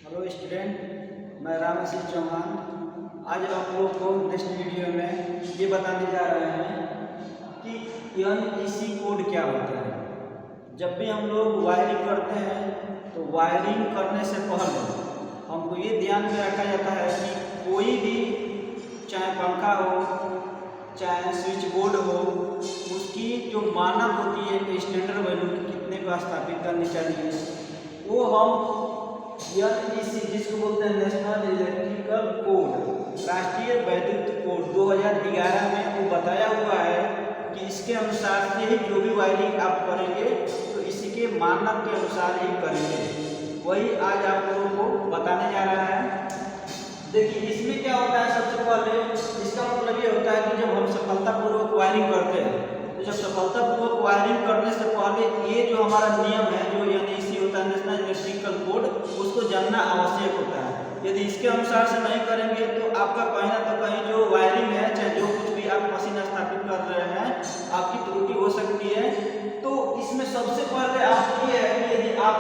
Hello student, मैं रामसिंह चौहान। आज आप लोग को नेक्स्ट वीडियो में ये बताने जा रहे हैं कि NEC कोड क्या होता है। जब भी हम लोग वायरिंग करते हैं तो वायरिंग करने से पहले हमको ये ध्यान में रखा जाता है कि कोई भी, चाहे पंखा हो चाहे स्विच बोर्ड हो, उसकी जो मानक होती है कि स्टैंडर्ड वैल्यू कितने को स्थापित करनी चाहिए, वो हम NEC जिसको बोलते हैं नेशनल इलेक्ट्रिकल कोड, राष्ट्रीय वैद्युत कोड 2011 में वो बताया हुआ है कि इसके अनुसार से ही जो भी वायरिंग आप करेंगे तो इसके मानक के अनुसार ही करेंगे। वही आज आप लोगों को बताने जा रहा है। देखिए इसमें क्या होता है, सबसे पहले इसका मतलब ये होता है कि जब हम सफलतापूर्वक वायरिंग करते हैं तो जब सफलतापूर्वक वायरिंग करने से पहले ये जो हमारा नियम है, जो NEC होता है नेशनल इलेक्ट्रिकल कोड, उसको जानना आवश्यक होता है। यदि इसके अनुसार से नहीं करेंगे तो आपका कहीं ना तो कहीं जो वायरिंग है, चाहे जो कुछ भी आप मशीन स्थापित कर रहे हैं, आपकी त्रुटि हो सकती है। तो इसमें सबसे पहले आप ये है कि यदि आप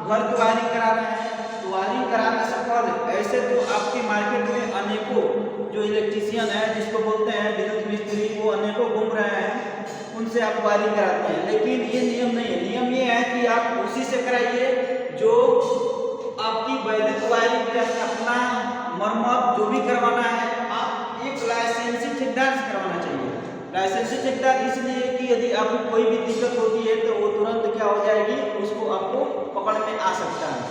घर की वायरिंग करा रहे हैं तो वायरिंग कराने से पहले, ऐसे तो आपकी मार्केट में अनेकों जो इलेक्ट्रीशियन है, जिसको बोलते हैं विद्युत मिस्त्री, वो अनेकों घूम रहे हैं, उनसे आप वायरिंग कराते हैं। लेकिन ये नियम नहीं है। नियम ये है कि आप उसी से कराइए जो आपकी वैद्युत वायरिंग की अपना मरम्मत जो भी करवाना है, आप एक लाइसेंसी ठेकेदार से करवाना चाहिए। लाइसेंसी ठेकेदार इसलिए कि यदि आपको कोई भी दिक्कत होती है तो वो तुरंत क्या हो जाएगी, उसको आपको पकड़ में आ सकता है।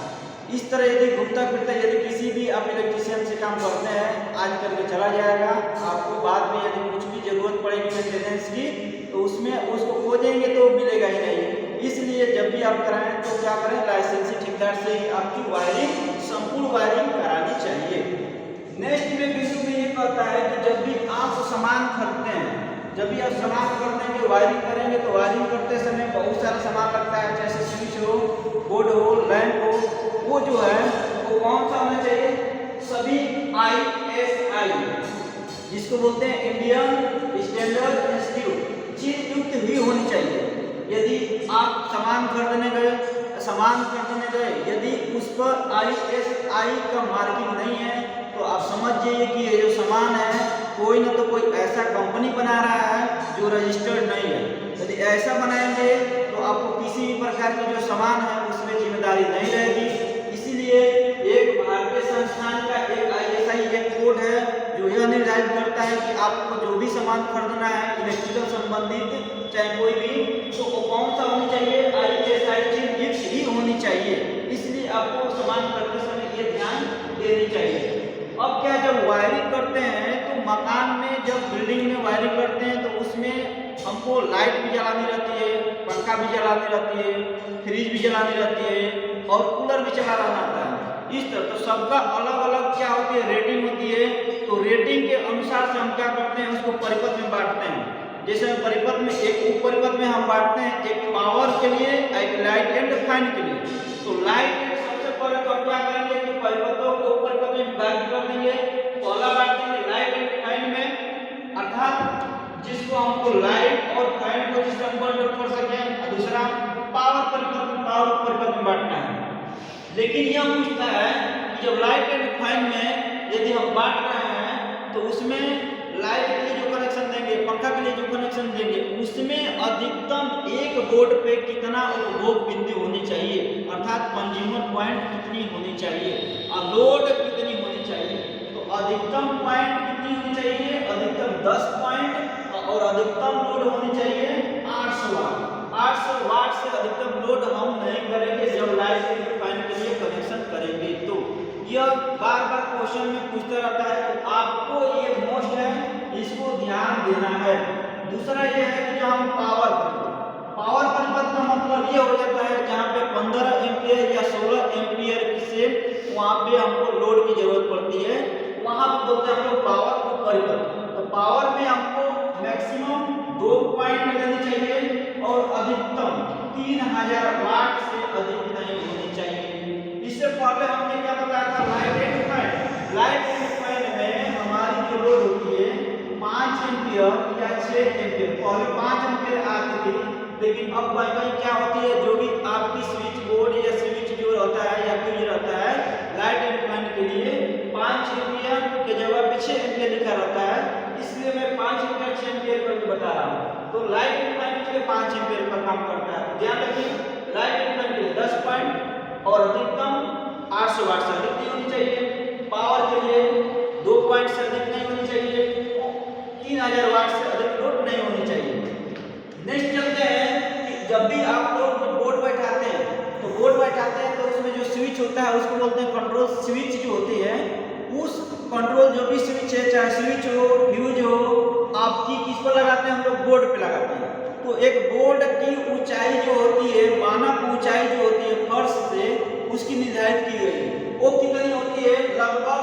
इस तरह यदि घूमता फिरता यदि किसी भी आप इलेक्ट्रीशियन से काम करते हैं, आज करके चला जाएगा, आपको बाद में यदि कुछ भी जरूरत पड़ेगी मेंटेनेंस की तो उसमें उसको खोजेंगे तो मिलेगा ही नहीं। इसलिए जब भी आप कराएं तो क्या करें, लाइसेंसी ठेकेदार से ही आपकी वायरिंग, संपूर्ण वायरिंग करानी चाहिए। नेक्स्ट में बिंदु में ये कहता है कि जब भी आप सामान खरीदते हैं, जब भी आप सामान खरीदेंगे वायरिंग करेंगे तो वायरिंग करते समय बहुत सारा सामान लगता है, जैसे स्विच हो, बोर्ड हो, लैंप हो, वो जो है वो कौन सा होना चाहिए, सभी ISI जिसको बोलते हैं इंडियन स्टैंडर्ड इंस्टीट्यूट चीज युक्त ही होनी चाहिए। यदि आप सामान खरीदने गए, यदि उस पर ISI का मार्किंग नहीं है तो आप समझ जाइए कि ये जो सामान है कोई ना तो कोई ऐसा कंपनी बना रहा है जो रजिस्टर्ड नहीं है। यदि ऐसा बनाएंगे तो आपको किसी भी प्रकार की जो सामान है उसमें जिम्मेदारी नहीं रहेगी। इसीलिए एक भारतीय संस्थान का एक ISI एक कोड है जो यह निर्धारित करता है कि आपको जो भी सामान खरीदना है इलेक्ट्रिकल संबंधित, चाहे कोई भी, तो वो कौन सा होनी चाहिए, ISI चिन्हित ही होनी चाहिए। इसलिए आपको सामान खरीदते समय ये ध्यान देनी चाहिए। अब क्या, जब वायरिंग करते हैं तो मकान में, जब बिल्डिंग में वायरिंग करते हैं तो उसमें हमको लाइट भी जलानी रहती है, पंखा भी जलानी रहती है, फ्रिज भी जलानी रहती है और कूलर भी चलाना रहता है। इस तरह तो सबका अलग अलग क्या होती है, रेटिंग होती है। तो रेटिंग के अनुसार से हम क्या करते हैं, उसको परिपथ में बांटते हैं। जैसे परिपथ में एक उप परिपथ में हम बांटते हैं, एक पावर के लिए, एक लाइट एंड फैन के लिए। तो लाइट सबसे पहले तो क्या करेंगे कि परिपथों को उप परिपथ में विभाजित कर देंगे। पहला बांट देंगे लाइट एंड फैन में, अर्थात जिसको हमको लाइट और फैन को जिसका कन्वर्ट कर सकें, और दूसरा पावर परिपथ में बांटना है। लेकिन यह पूछता है कि जब लाइट एंड फैन में यदि हम बांट रहे हैं तो उसमें लाइट के लिए जो कनेक्शन देंगे, पंखा के लिए जो कनेक्शन देंगे, उसमें अधिकतम एक बोर्ड पे कितना उपभोग बिंदु होनी चाहिए, अर्थात कंज्यूमर पॉइंट कितनी होनी चाहिए और लोड कितनी होनी चाहिए। तो अधिकतम पॉइंट कितनी होनी चाहिए, अधिकतम 10 पॉइंट और अधिकतम लोड होनी चाहिए 800 वाट। 800 वाट से अधिकतम लोड हम नहीं करेंगे जब लाइट एंड फैन के लिए कनेक्शन करेंगे। तो यह बार बार क्वेश्चन में पूछता रहता है, तो आपको ये मोस्ट है, इसको ध्यान देना है। दूसरा ये है कि जो हम पावर परिपथ का मतलब ये हो जाता है जहाँ पे 15 एम्पियर या 16 एम्पियर से वहाँ पे हमको लोड की जरूरत पड़ती है, वहाँ पे बोलते हैं हम लोग पावर परिपथ। तो पावर में हमको मैक्सिमम 2 पॉइंट लेनी चाहिए और अधिकतम 3000 वाट से अधिक नहीं होनी चाहिए। इससे पहले हमने क्या बताया था, light and fan. Light and fan में हमारी जो लोड होती है 5 एम्पियर या 6 एम्पियर। पहले 5 एम्पियर आती थी, लेकिन अब कहीं क्या होती है, जो भी आपकी स्विच बोर्ड या स्विच जो रहता है या फिर रहता है, लाइट हमेशा रहता है, इसलिए मैं 5 एम्पियर 6 एम्पियर पर बता रहा हूँ। तो लाइट रिफाइनरी के लिए 5 एम्पियर पर काम करता है। ध्यान रखिए लाइट रिफाइनरी के लिए 10 पॉइंट और अधिकतम 800 वाट से अधिक नहीं होनी चाहिए। पावर के लिए 2 पॉइंट से अधिक नहीं होनी चाहिए, 3000 वाट से अधिक लोड नहीं होनी चाहिए। नेक्स्ट चलते हैं कि जब भी आप लोग बोर्ड बैठाते हैं तो उसमें जो स्विच होता है उसको बोलते हैं कंट्रोल स्विच जो होती है। उस कंट्रोल जो भी स्विच है, चाहे स्विच हो, फ्यूज हो, आपकी किस पर लगाते हैं, हम लोग बोर्ड पे लगाते हैं। तो एक बोर्ड की ऊंचाई जो होती है, मानक ऊंचाई जो होती है फर्श से, उसकी निर्धारित की गई है। वो कितनी होती है, लगभग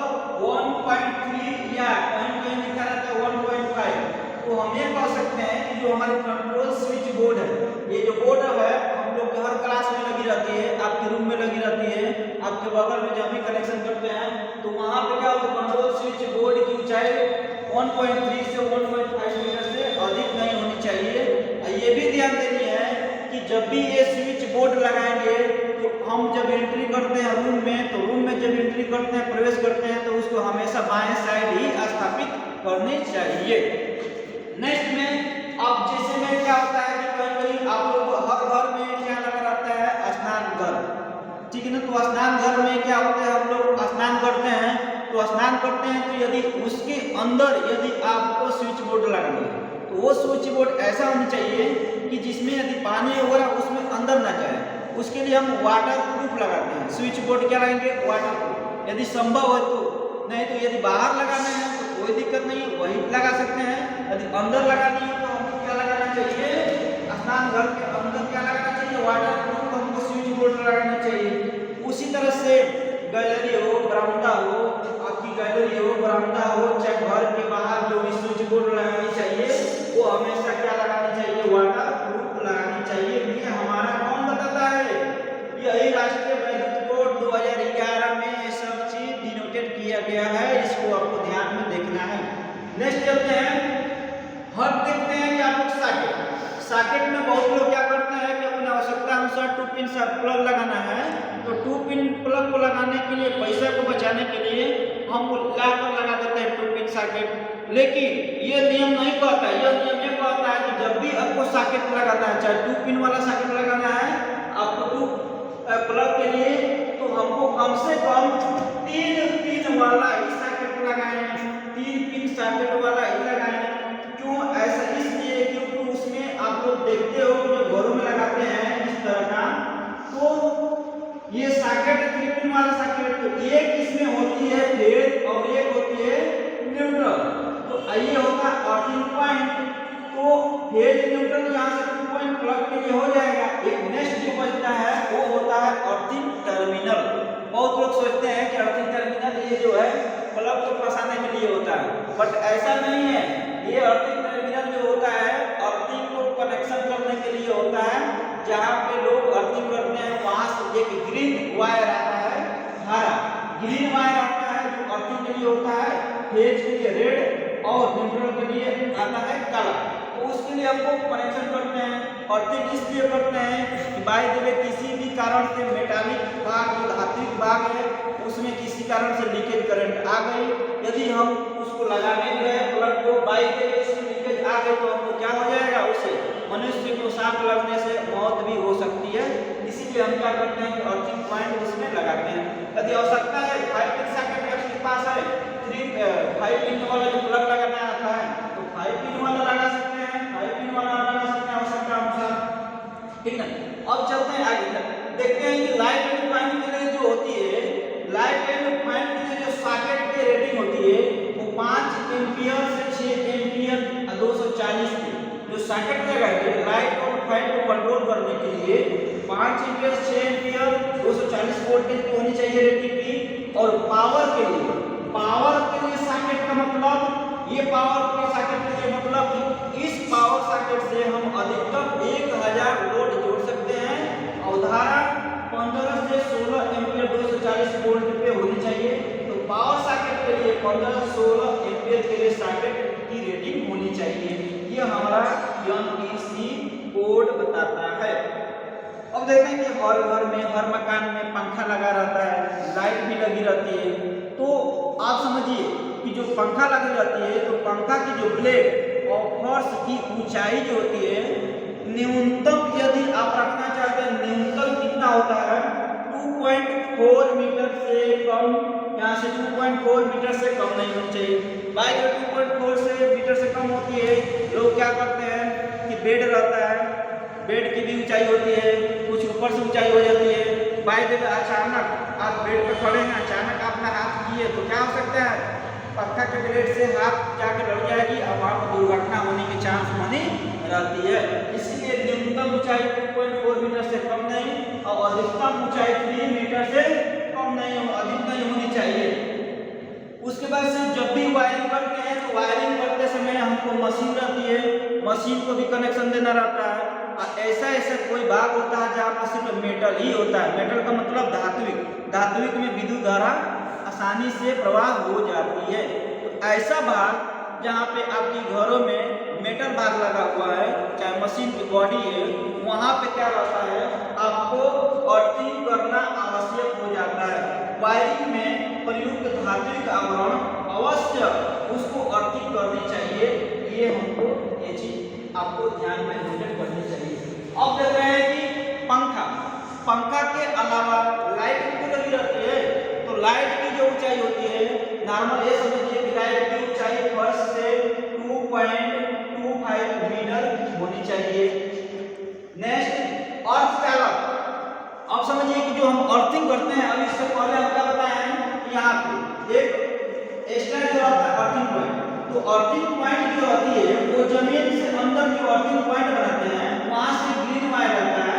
1.3 या कहीं कहीं लिखा रहता है 1.5। तो हम ये कह सकते हैं कि जो हमारे कंट्रोल स्विच बोर्ड है, ये जो बोर्ड है हम लोग के हर क्लास में लगी रहती है, आपके रूम में लगी रहती है, आपके बगल में जब भी कनेक्शन करते हैं तो वहाँ पे क्या होता है, कंट्रोल स्विच बोर्ड की ऊंचाई 1.3 से 1.5 मीटर से अधिक नहीं होनी चाहिए। ये भी ध्यान देनी है कि जब भी ये स्विच बोर्ड लगाएंगे तो हम जब एंट्री करते हैं रूम में, तो रूम में जब एंट्री करते हैं, प्रवेश करते हैं, तो उसको हमेशा बाएं साइड ही स्थापित करनी चाहिए। नेक्स्ट में अब जैसे में क्या होता है कि कहीं कहीं आप लोग को हर घर में क्या लगा रहता है, स्नान घर, ठीक है ना। तो स्नान घर में क्या होता है, हम लोग स्नान करते हैं, तो स्नान करते हैं तो यदि उसके अंदर यदि आपको स्विच बोर्ड लगाना है तो वो स्विच बोर्ड ऐसा होनी चाहिए कि जिसमें यदि पानी वगैरह उसमें अंदर ना जाए। उसके लिए हम वाटर प्रूफ लगाते हैं। स्विच बोर्ड क्या लगाएंगे, वाटर प्रूफ, यदि संभव हो तो। नहीं तो यदि बाहर लगाना है तो कोई दिक्कत नहीं, वही लगा सकते हैं। यदि अंदर लगानी है तो हमको क्या लगाना चाहिए, स्नान घर के अंदर क्या लगाना चाहिए, वाटर प्रूफ हमको स्विच बोर्ड लगाना चाहिए। उसी तरह से गैलरी हो, बरामदा हो, आपकी गैलरी हो, बरामदा हो, चाहे घर के बाहर जो भी स्विच बोर्ड लगानी चाहिए वो हमेशा क्या लगानी चाहिए, वाटर प्रूफ लगानी चाहिए। ये हमारा कौन बताता है, यही राष्ट्रीय विद्युत कोड 2011 में ये सब चीज डिनोटेड किया गया है, इसको आपको ध्यान में देखना है। नेक्स्ट चलते हैं, हम देखते हैं कि आप सॉकेट में बहुत लोग क्या करते हैं कि अपनी आवश्यकता अनुसार 2 पिन प्लग लगाना है, तो 2 पिन प्लग को लगाने के लिए, पैसे को बचाने के लिए हम लाकर लगा देते हैं 2 पिन सॉकेट। लेकिन ये नियम नहीं कहता है, यह नियम ये कहता है कि जब भी आपको सॉकेट लगाना है, चाहे 2 पिन वाला सॉकेट लगाना है आपको 2 प्लग के लिए, तो हमको कम से कम 3 पिन वाला ही सॉकेट लगाएं, 3 पिन सॉकेट वाला ही लगाएं। क्यों ऐसा, इसलिए क्योंकि उसमें आप लोग देखते हो जो घरों में लगाते हैं इस तरह का, तो ये सॉकेट 3 पिन वाला सॉकेट, तो एक इसमें होती है फेज और एक होती है न्यूट्रल। तो ये होता है अर्थिंग पॉइंट, तो फेज न्यूट्रल यहाँ से 2 पॉइंट प्लग के लिए हो जाएगा। एक नेक्स्ट जो बचता है वो होता है अर्थिंग टर्मिनल। बहुत लोग सोचते हैं कि अर्थिंग टर्मिनल ये जो है प्लग को फंसाने के लिए होता है, बट ऐसा नहीं है। ये अर्थिंग टर्मिनल जो होता है अर्थिंग को कनेक्शन करने के लिए होता है। जहाँ पे लोग अर्थिंग करते हैं वहां से एक ग्रीन वायर आता है, हरा ग्रीन वायर आता है जो अर्थिंग के लिए होता है, फेज के लिए रेड और न्यूट्रल के लिए आता है काला। तो उसके लिए हमको कनेक्शन करते हैं। अर्थिंग इसलिए करते हैं कि बाय द वे किसी भी कारण से मेटालिक भाग जो धात्विक भाग है उसमें किसी कारण से लीकेज करंट आ गई, यदि हम उसको लगाने गए प्लग को, बाय द वे इसमें लीकेज आ गई तो हमको क्या हो जाएगा, उसे मनुष्य को सांप लगने से मौत भी हो सकती है। इसीलिए हम क्या करते हैं कि अर्थिंग पॉइंट उसमें लगाते हैं। यदि आवश्यकता है 5 पिन सॉकेट आपके पास है, 5 पिन वाला जो प्लग लगाना आता है तो 5 पिन वाला लगा सकते हैं, 5 पिन वाला लगा सकते हैं आवश्यकता अनुसार, ठीक है। अब चलते हैं आगे, देखते हैं कि लाइट एंड फैन के लिए जो होती है, लाइट एंड फैन के लिए जो सॉकेट की रेटिंग होती है वो 5 एम्पियर से 6 एम्पियर 240 की जो सॉकेट लगाएंगे लाइट और फैन को कंट्रोल करने के लिए 5 एम्पियर 6 एम्पियर 240 वोल्टेज की होनी चाहिए रेटिंग की। और पावर के लिए सॉकेट का मतलब, ये पावर के सॉकेट के लिए मतलब कि इस पावर सॉकेट से हम अधिकतम 1000 वोल्ट जोड़ सकते हैं और धारा 15 से 16 एम्पियर 240 वोल्ट पे होनी चाहिए। तो पावर सॉकेट के लिए 15-16 एम्पियर के लिए सॉकेट की रेटिंग होनी चाहिए। ये हमारा NEC कोड बताता है। अब देखते हैं कि हर घर में, हर मकान में पंखा लगा रहता है, लाइट भी लगी रहती है। तो आप समझिए कि जो पंखा लगी रहती है तो पंखा की जो ब्लेड और फर्श की ऊंचाई जो होती है न्यूनतम, यदि आप रखना चाहते हैं न्यूनतम कितना होता है 2.4 मीटर से कम, यहाँ से 2.4 मीटर से कम नहीं होनी चाहिए। भाई जो 2.4 से मीटर से कम होती है, लोग क्या करते हैं कि बेड रहता है, बेड की भी ऊंचाई होती है, कुछ ऊपर से ऊंचाई हो जाती है। भाई जब अचानक आप बेड पे खड़े हैं, अचानक अपना हाथ किए तो क्या हो सकता है, पंखा के ब्लेड से हाथ जाके लड़ जाएगी और वहाँ पर दुर्घटना होने की चांस बनी रहती है। इसलिए न्यूनतम ऊंचाई 2.4 मीटर से कम नहीं और अधिकतम ऊंचाई 3 मीटर से कम नहीं, अधिक नहीं होनी चाहिए। उसके बाद से जब भी वायरिंग करते हैं तो वायरिंग करते समय हमको मशीन रहती है, मशीन को भी कनेक्शन देना रहता है। और ऐसा कोई भाग होता है जहाँ पर सिर्फ मेटल ही होता है, मेटल का मतलब धात्विक, धात्विक में विद्युत धारा आसानी से प्रवाह हो जाती है। तो ऐसा भाग जहाँ पे आपकी घरों में मेटल भाग लगा हुआ है, चाहे मशीन की बॉडी है, वहाँ पे क्या रहता है, आपको अर्थिंग करना आवश्यक हो जाता है। वायरिंग में प्रयुक्त धात्विक आवरण अवश्य उसको अर्थिंग करनी चाहिए। ये हमको ये चीज आपको ध्यान में नोट करनी चाहिए। अब देख रहे हैं कि पंखा के अलावा लाइट भी तो लगी रहती है, तो लाइट की जो ऊंचाई होती है नॉर्मल, ये समझिए कि लाइट की ऊंचाई फर्श से 2.25 मीटर होनी चाहिए। नेक्स्ट अर्थ चालक, अब समझिए कि जो हम अर्थिंग करते हैं, अभी इससे पहले हम क्या बताए हैं कि यहाँ पे एक एक्स्ट्रा जो रहता है अर्थिंग पॉइंट, तो अर्थिंग पॉइंट जो होती है वो जमीन से अंदर जो अर्थिंग पॉइंट बनाते हैं वहां से ग्रीन वायर रहता है।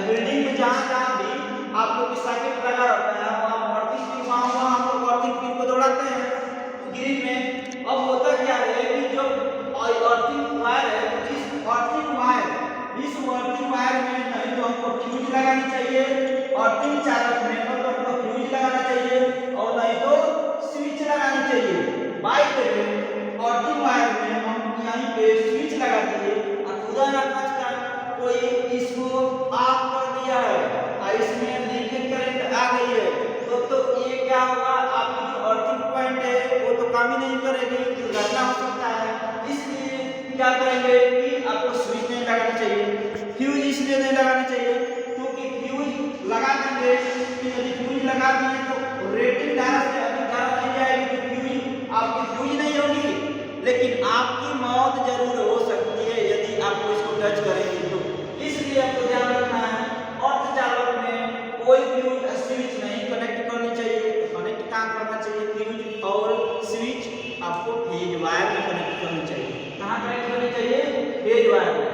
बिल्डिंग में जहाँ भी आप लोग की सर्किट लगा रहता है वहाँ अर्थिंग पिन, वहाँ हम लोग अर्थिंग पिन को दौड़ाते हैं ग्रीन में। अब होता क्या है कि जो अर्थिंग वायर है, जिस अर्थिंग वायर, इस अर्थिंग वायर में नहीं तो हमको फ्यूज लगानी चाहिए, अर्थिंग चालक में तो हमको फ्यूज लगाना चाहिए और नहीं तो स्विच लगानी चाहिए। By the way earthing wire में हम यहीं पे स्विच लगा दिए और खुदा ना खास्ता कोई इसको ऑफ कर दिया है और इसमें लीकेज करंट आ गई है, तो ये क्या होगा, आपकी जो अर्थिंग पॉइंट है वो तो काम ही नहीं करेगी, दुर्घटना हो सकता है। इसलिए क्या करेंगे कि आपको स्विच नहीं लगाना चाहिए, फ्यूज इसलिए नहीं लगाना चाहिए क्योंकि फ्यूज लगा देंगे कि यदि फ्यूज लगा दिए तो रेटिंग धारा से अधिक धारा नहीं जाएगी, तो फ्यूज आपकी फ्यूज नहीं होगी, लेकिन आपकी मौत जरूर हो सकती है यदि आप इसको टच करेंगे तो। इसलिए आपको ध्यान रखना है अर्धचालक में कोई फ्यूज स्विच नहीं कनेक्ट करनी चाहिए। कनेक्ट कहाँ करना चाहिए, फ्यूज और स्विच आपको फेज वायर में कनेक्ट करनी चाहिए। कहाँ कनेक्ट करनी चाहिए, फेज वायर में।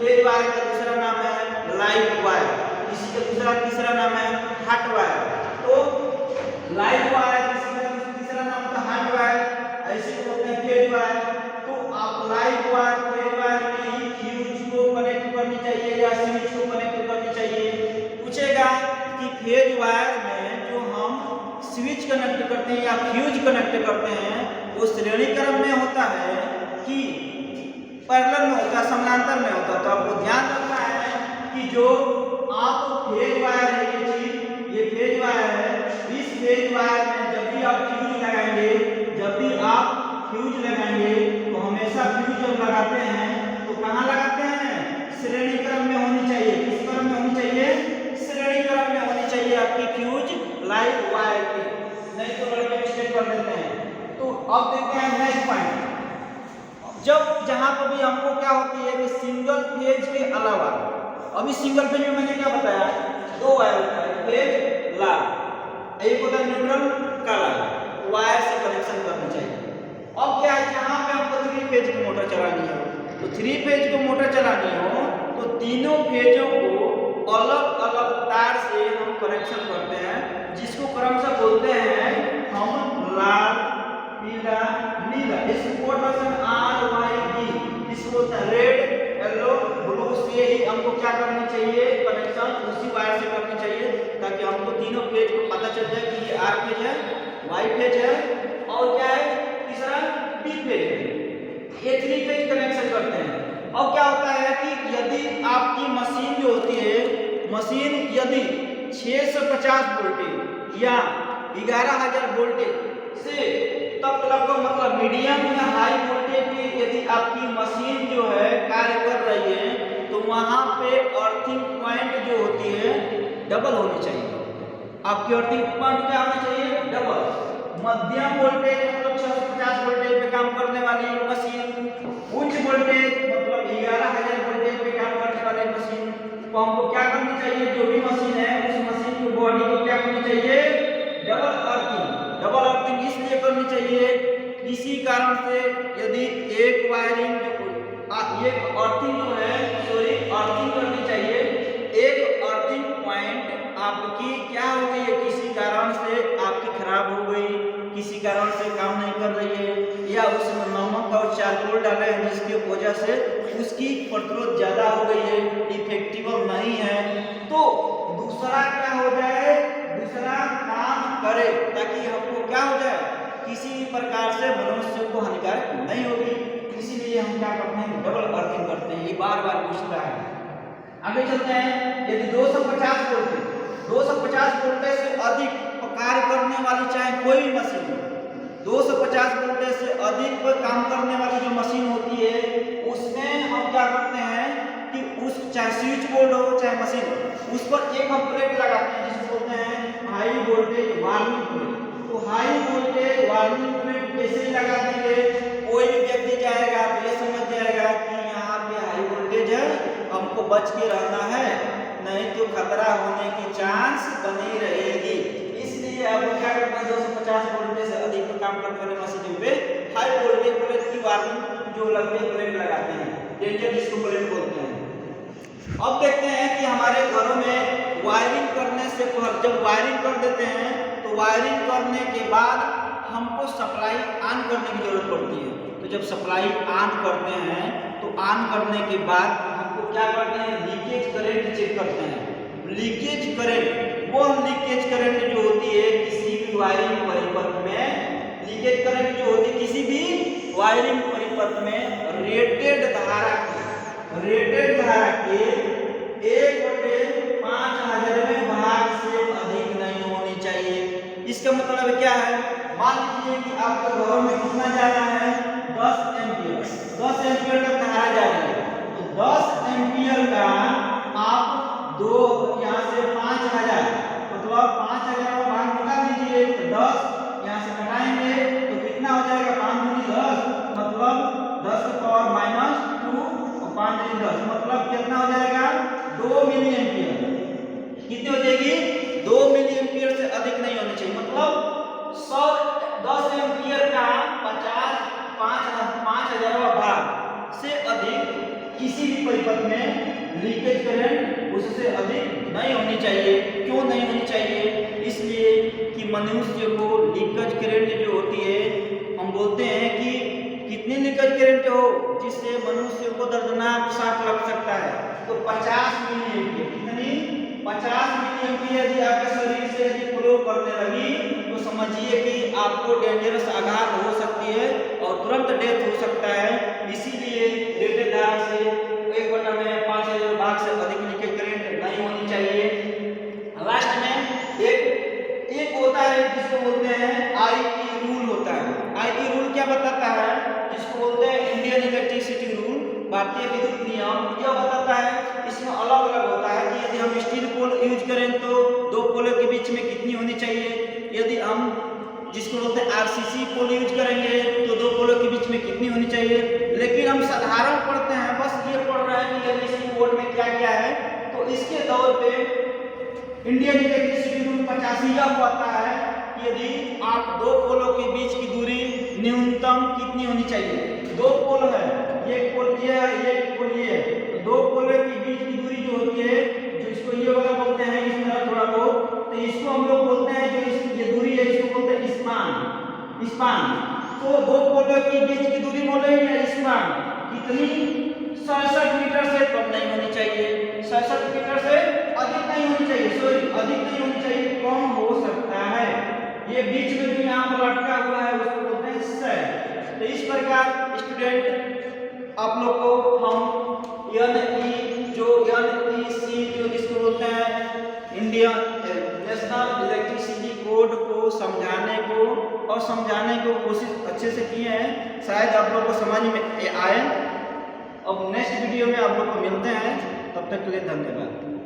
फेज वायर का दूसरा नाम है लाइव वायर, इसी का तीसरा नाम है हॉट वायर। तो लाइव वायर तीसरा नाम होता है हॉट वायर, ऐसे बोलते हैं फेज वायर। तो आप लाइव वायर, फेज वायर में ही फ्यूज को कनेक्ट करनी चाहिए या स्विच को कनेक्ट करनी चाहिए। पूछेगा कि फेज वायर में जो हम स्विच कनेक्ट करते हैं या फ्यूज कनेक्ट करते हैं वो श्रेणी क्रम में होता है कि पैरेलल में होता है, समानांतर में होता है। तो आपको ध्यान रखना है कि जो आप फेज वायर है, ये चीज ये फेज वायर है, इस फेज वायर में जब भी आप फ्यूज लगाएंगे, जब भी आप फ्यूज लगाएंगे तो हमेशा फ्यूज जब लगाते हैं तो कहाँ लगाते हैं, श्रेणी क्रम में होनी चाहिए। किस क्रम में होनी चाहिए, श्रेणी क्रम में होनी चाहिए आपकी फ्यूज लाइव वायर की, नहीं तो लड़के मिस्टेक कर देते हैं। तो अब देखते हैं नेक्स्ट पॉइंट, जब जहां पर भी हमको क्या होती है कि सिंगल फेज के अलावा, अभी सिंगल फेज में मैंने क्या बताया, दो वायर होता है, फेज लाल, एक होता है न्यूट्रल काला, वायर से कनेक्शन करनी चाहिए। अब क्या है, जहां पे हमको 3 फेज की मोटर चलानी है, तो 3 फेज की मोटर चलानी हो तो तीनों फेजों को अलग अलग तार से हम कनेक्शन करते हैं, जिसको क्रमशः बोलते हैं हम लाल, पीला, नीला। इसको कोड वर्जन RYD, इसको रेड, येलो, ब्लू से ही हमको क्या करनी चाहिए, कनेक्शन उसी वायर से करनी चाहिए, ताकि हमको तीनों फेज को पता चल जाए कि ये R फेज है, Y फेज है और क्या है तीसरा B फेज है। ये 3 फेज कनेक्शन करते हैं। अब क्या होता है कि यदि आपकी मशीन जो होती है, मशीन यदि 650 वोल्टेज या 11,000 वोल्टेज से तब तक का मतलब मीडियम या हाई वोल्टेज पे यदि आपकी मशीन जो है कार्य कर रही है तो वहां पे अर्थिंग पॉइंट जो होती है डबल होनी चाहिए। आपकी अर्थिंग पॉइंट क्या होना चाहिए? डबल। मध्यम वोल्टेज मतलब 650 वोल्टेज पे काम करने वाली मशीन, उच्च वोल्टेज मतलब 11000 वोल्टेज पे काम करने वाली मशीन को हमको क्या करनी चाहिए? जो भी मशीन है उस मशीन की बॉडी को क्या करनी चाहिए? Double earthing. डबल अर्थिंग इसलिए करनी चाहिए किसी कारण से यदि एक वायरिंग एक अर्थिंग जो है अर्थिंग करनी चाहिए। एक अर्थिंग पॉइंट आपकी क्या हो गई है, किसी कारण से आपकी खराब हो गई, किसी कारण से काम नहीं कर रही है या उसमें नमक और चारकोल डाले हैं जिसकी वजह से उसकी प्रतिरोध ज्यादा हो गई है, इफेक्टिव नहीं है, तो दूसरा क्या हो जाए? दूसरा काम करे ताकि हमको क्या हो जाए? किसी भी प्रकार से मनुष्य को हानिकारक नहीं होगी। इसीलिए हम क्या करते हैं? डबल अर्थिंग करते हैं। ये बार बार पूछता है। आगे चलते हैं। यदि 250 वोल्टेज से अधिक कार्य करने वाली चाहे कोई भी मशीन हो, 250 वोल्टेज से अधिक पर काम करने वाली जो मशीन होती है उसमें हम क्या करते हैं कि उस चाहे स्विच बोर्ड हो चाहे मशीन हो, उस पर एक हम प्लेट लगाते हैं जिसको बोलते हैं हाई वोल्टेज वार्निंग प्लेट। तो हाई वोल्टेज वार्निंग प्लेट कैसे ही लगा देंगे? कोई भी व्यक्ति जाएगा तो ये समझ जाएगा कि यहाँ पे हाई वोल्टेज है, हमको बच के रहना है, नहीं तो खतरा होने की चांस बनी रहेगी। इसलिए अब क्या करते हैं? 250 वोल्टेज से अधिक पर काम करने वाले मशीनों पे हाई वोल्टेज प्लेट की वार्निंग जो लंबे प्लेट लगाते हैं, डेंजर जिसको प्लेट बोलते हैं। अब देखते हैं कि हमारे घरों में वायरिंग करने से पहले जब वायरिंग कर देते हैं तो वायरिंग करने के बाद हमको सप्लाई ऑन करने की जरूरत पड़ती है। तो जब सप्लाई ऑन करते हैं तो ऑन करने के बाद हमको क्या करते हैं? लीकेज करंट चेक करते हैं। लीकेज करंट वो लीकेज करंट जो होती है किसी भी वायरिंग परिपथ में, लीकेज करंट जो होती है किसी भी वायरिंग परिपथ में रेटेड धारा के 1/5000वें भाग से अधिक नहीं होनी चाहिए। इसका मतलब क्या है? मान लीजिए कि आपके घरों में कितना जा रहा है? 10 एम्पियर। 10 एम्पियर तक धारा जा रही है तो 10 एम्पियर का आप दो यहाँ से 5000 मतलब 5000 का भाग निकाल दीजिए तो 10 यहाँ से घटाएंगे तो कितना हो जाएगा? 5 दूनी 10 मतलब 10 की पावर -2 और 5 दूनी 10 मतलब कितना हो जाएगा? 2 मिली एम्पियर। कितनी हो जाएगी? 2 मिली एम्पियर से अधिक नहीं होनी चाहिए। मतलब 10 एम्पियर का 5000वां भाग से अधिक किसी भी परिपथ में लीकेज करंट उससे अधिक नहीं होनी चाहिए। क्यों नहीं होनी चाहिए? इसलिए कि मनुष्य को लीकेज करंट जो होती है हम बोलते हैं कि कितनी लीकेज करंट हो जिससे मनुष्य को दर्दनाक शॉक लग सकता है। तो 50 मिली एम्पियर। कितनी? 50 मिली एम्पियर यदि आपके शरीर से यदि फ्लो करने लगी तो समझिए कि आपको डेंजरस आघात हो सकती है और तुरंत डेथ हो सकता है। इसीलिए रेटेड धारा से 1/5000 भाग से अधिक लीकेज करंट नहीं होनी चाहिए। लास्ट में एक होता है जिसको बोलते हैं आईई रूल होता है। आईई रूल क्या बताता है? जिसको बोलते हैं इंडियन इलेक्ट्रिसिटी रूल, भारतीय विद्युत नियम। यह बताता है इसमें अलग अलग होता है कि यदि हम स्टील पोल यूज करें तो 2 पोलों के बीच में कितनी होनी चाहिए, यदि हम जिसको बोलते हैं आरसीसी पोल यूज करेंगे तो 2 पोलों के बीच में कितनी होनी चाहिए। लेकिन हम साधारण पढ़ते हैं, बस ये पढ़ रहे हैं कि यदि इस कोड में क्या क्या है। तो इसके तौर पे इंडियन इलेक्ट्रिसिटी रूल 85 यह कहता है कि यदि आप 2 पोलों के बीच की दूरी न्यूनतम कितनी होनी चाहिए? 2 पोल है, एक पोल ये है, एक पोल ये है, तो 2 पोलों के बीच की दूरी जो होती है, जो इसको ये वाला बोलते हैं इस तरह थोड़ा बहुत, तो इसको हम लोग बोलते हैं जो ये दूरी है इसको बोलते हैं स्पान। तो 2 पोलों के बीच की दूरी बोले या स्पान कितनी? 67 मीटर से कम नहीं होनी चाहिए, 67 मीटर से अधिक नहीं होनी चाहिए, अधिक नहीं होनी चाहिए, कम हो सकता है। ये बीच में जो यहाँ पर लटका हुआ है उसको बोलते हैं सेट। तो इस प्रकार स्टूडेंट आप लोग को हम NEC जो जिसको बोलते हैं इंडियन नेशनल इलेक्ट्रिसिटी कोड को समझाने को और समझाने की कोशिश अच्छे से किए हैं, शायद आप लोग को समझ में आए। अब नेक्स्ट वीडियो में आप लोग को मिलते हैं, तब तक के लिए धन्यवाद।